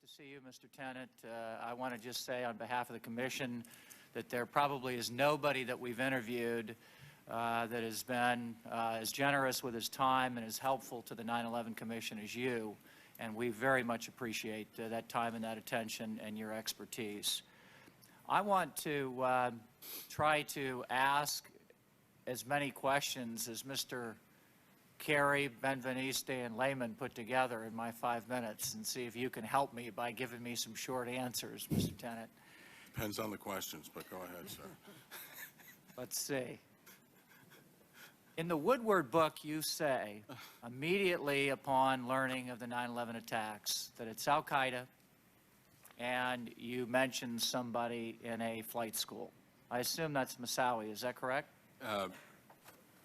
Nice to see you, Mr. Tenet. I want to just say on behalf of the Commission that there probably is nobody that we've interviewed that has been as generous with his time and as helpful to the 9/11 Commission as you, and we very much appreciate that time and that attention and your expertise. I want to try to ask as many questions as Mr. Kerry, Benveniste, and Lehman put together in my 5 minutes and see if you can help me by giving me some short answers, Mr. Tenet. Depends on the questions, but go ahead, sir. Let's see. In the Woodward book, you say, immediately upon learning of the 9/11 attacks, that it's Al-Qaeda, and you mentioned somebody in a flight school. I assume that's Moussaoui. Is that correct?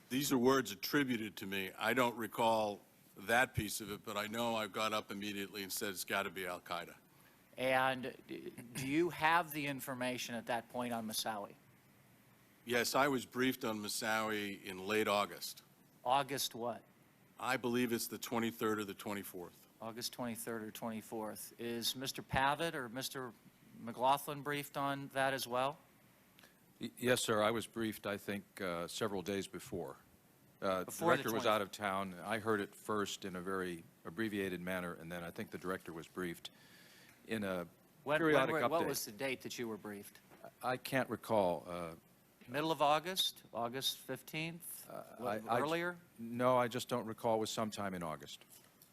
These are words attributed to me. I don't recall that piece of it, but I know I got up immediately and said it's got to be Al-Qaeda. And do you have the information at that point on Moussaoui? Yes, I was briefed on Moussaoui in late August. August what? I believe it's the 23rd or the 24th. August 23rd or 24th. Is Mr. Pavitt or Mr. McLaughlin briefed on that as well? Yes, sir. I was briefed, I think, several days before. The director was out of town. I heard it first in a very abbreviated manner, and then I think the director was briefed in a periodic update. What was the date that you were briefed? I can't recall. Middle of August? August 15th? Earlier? No, I just don't recall. It was sometime in August.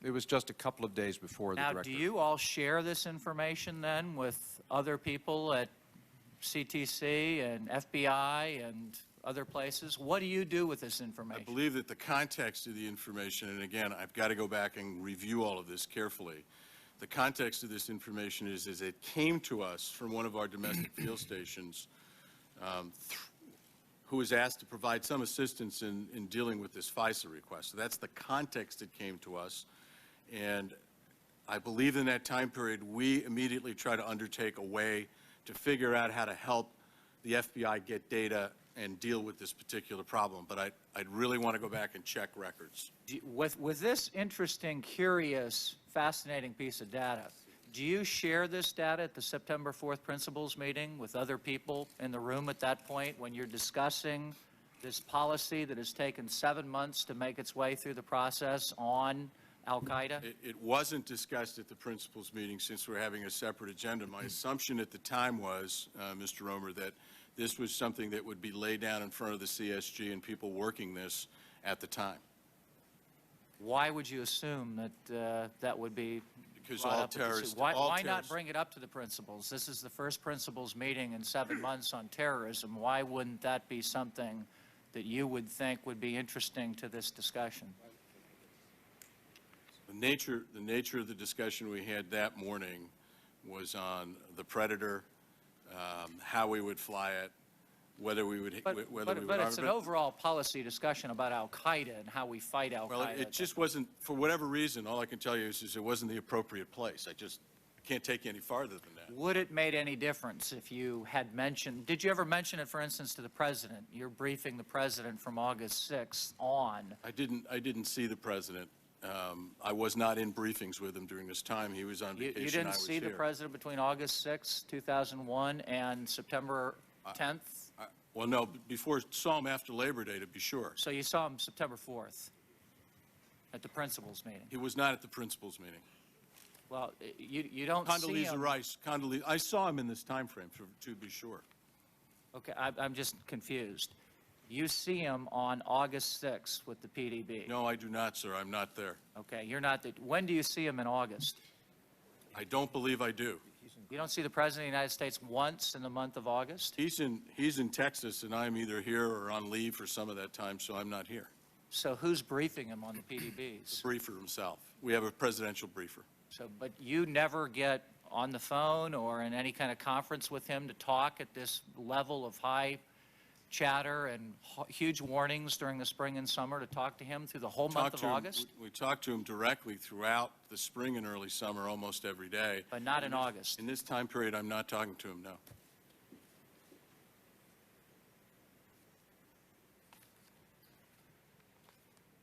It was just a couple of days before the director. Now, do you all share this information then with other people at CTC and FBI and other places? What do you do with this information? I believe that the context of the information, and again, I've got to go back and review all of this carefully. The context of this information is it came to us from one of our domestic field stations who was asked to provide some assistance in dealing with this FISA request. So that's the context it came to us. And I believe in that time period, we immediately tried to undertake a way to figure out how to help the FBI get data and deal with this particular problem. But I'd really want to go back and check records. With this interesting, curious, fascinating piece of data, do you share this data at the September 4th principals meeting with other people in the room at that point when you're discussing this policy that has taken 7 months to make its way through the process on Al-Qaeda? It wasn't discussed at the principals meeting since we're having a separate agenda. My assumption at the time was, Mr. Roemer, that this was something that would be laid down in front of the CSG and people working this at the time. Why would you assume that that would be because brought all up terrorists... Why not bring it up to the principals? This is the first principals meeting in 7 months on terrorism. Why wouldn't that be something that you would think would be interesting to this discussion? The nature of the discussion we had that morning was on the Predator, how we would fly it, whether we would... But it's an overall policy discussion about Al-Qaeda and how we fight Al-Qaeda. Well, it just wasn't, for whatever reason, all I can tell you is it wasn't the appropriate place. I just can't take you any farther than that. Would it made any difference if you had mentioned... Did you ever mention it, for instance, to the President? You're briefing the President from August 6th on... I didn't see the President. I was not in briefings with him during this time. He was on vacation. You didn't see the President between August 6, 2001 and September 10th? Well, no, saw him after Labor Day, to be sure. So you saw him September 4th at the principals meeting? He was not at the principals meeting. Well, you don't see him... Condoleezza Rice, I saw him in this time frame, to be sure. Okay, I'm just confused. You see him on August 6th with the PDB? No, I do not, sir. I'm not there. Okay, you're not. When do you see him in August? I don't believe I do. You don't see the President of the United States once in the month of August? He's in Texas, and I'm either here or on leave for some of that time, so I'm not here. So who's briefing him on the PDBs? The briefer himself. We have a presidential briefer. So, but you never get on the phone or in any kind of conference with him to talk at this level of high chatter and huge warnings during the spring and summer to talk to him through the whole month of August? We talked to him directly throughout the spring and early summer almost every day. But not in August? In this time period, I'm not talking to him, no.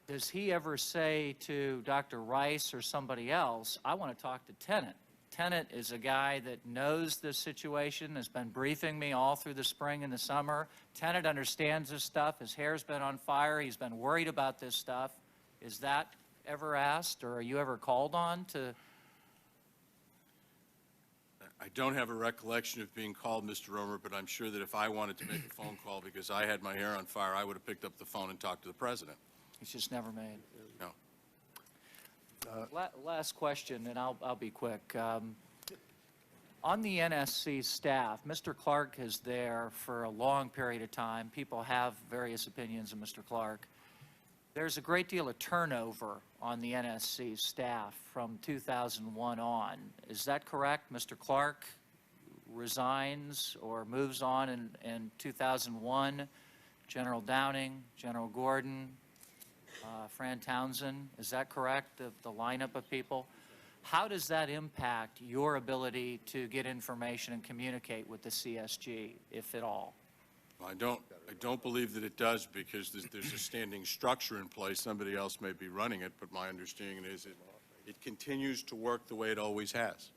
Does he ever say to Dr. Rice or somebody else, I want to talk to Tenet? Tenet is a guy that knows this situation, has been briefing me all through the spring and the summer. Tenet understands this stuff. His hair's been on fire. He's been worried about this stuff. Is that ever asked, or are you ever called on to? I don't have a recollection of being called, Mr. Roemer, but I'm sure that if I wanted to make a phone call because I had my hair on fire, I would have picked up the phone and talked to the president. It's just never made. No. Last question, and I'll be quick. On the NSC staff, Mr. Clark is there for a long period of time. People have various opinions of Mr. Clark. There's a great deal of turnover on the NSC staff from 2001 on. Is that correct? Mr. Clark resigns or moves on in 2001. General Downing, General Gordon, Fran Townsend, is that correct, the lineup of people? How does that impact your ability to get information and communicate with the CSG, if at all? I don't believe that it does, because there's a standing structure in place. Somebody else may be running it, but my understanding is it continues to work the way it always has.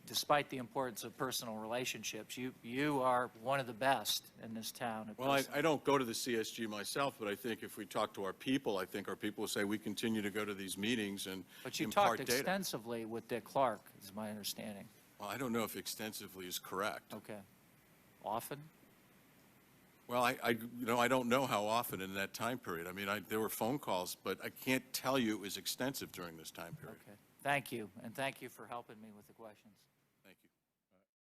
Despite the importance of personal relationships, you are one of the best in this town. Well, I don't go to the CSG myself, but I think if we talk to our people, I think our people will say we continue to go to these meetings and But you impart talked data. extensively with Dick Clark, is my understanding. Well, I don't know if extensively is correct. Okay. Often? Well, I don't know how often in that time period. I mean, there were phone calls, but I can't tell you it was extensive during this time period. Okay. Thank you, and thank you for helping me with the questions.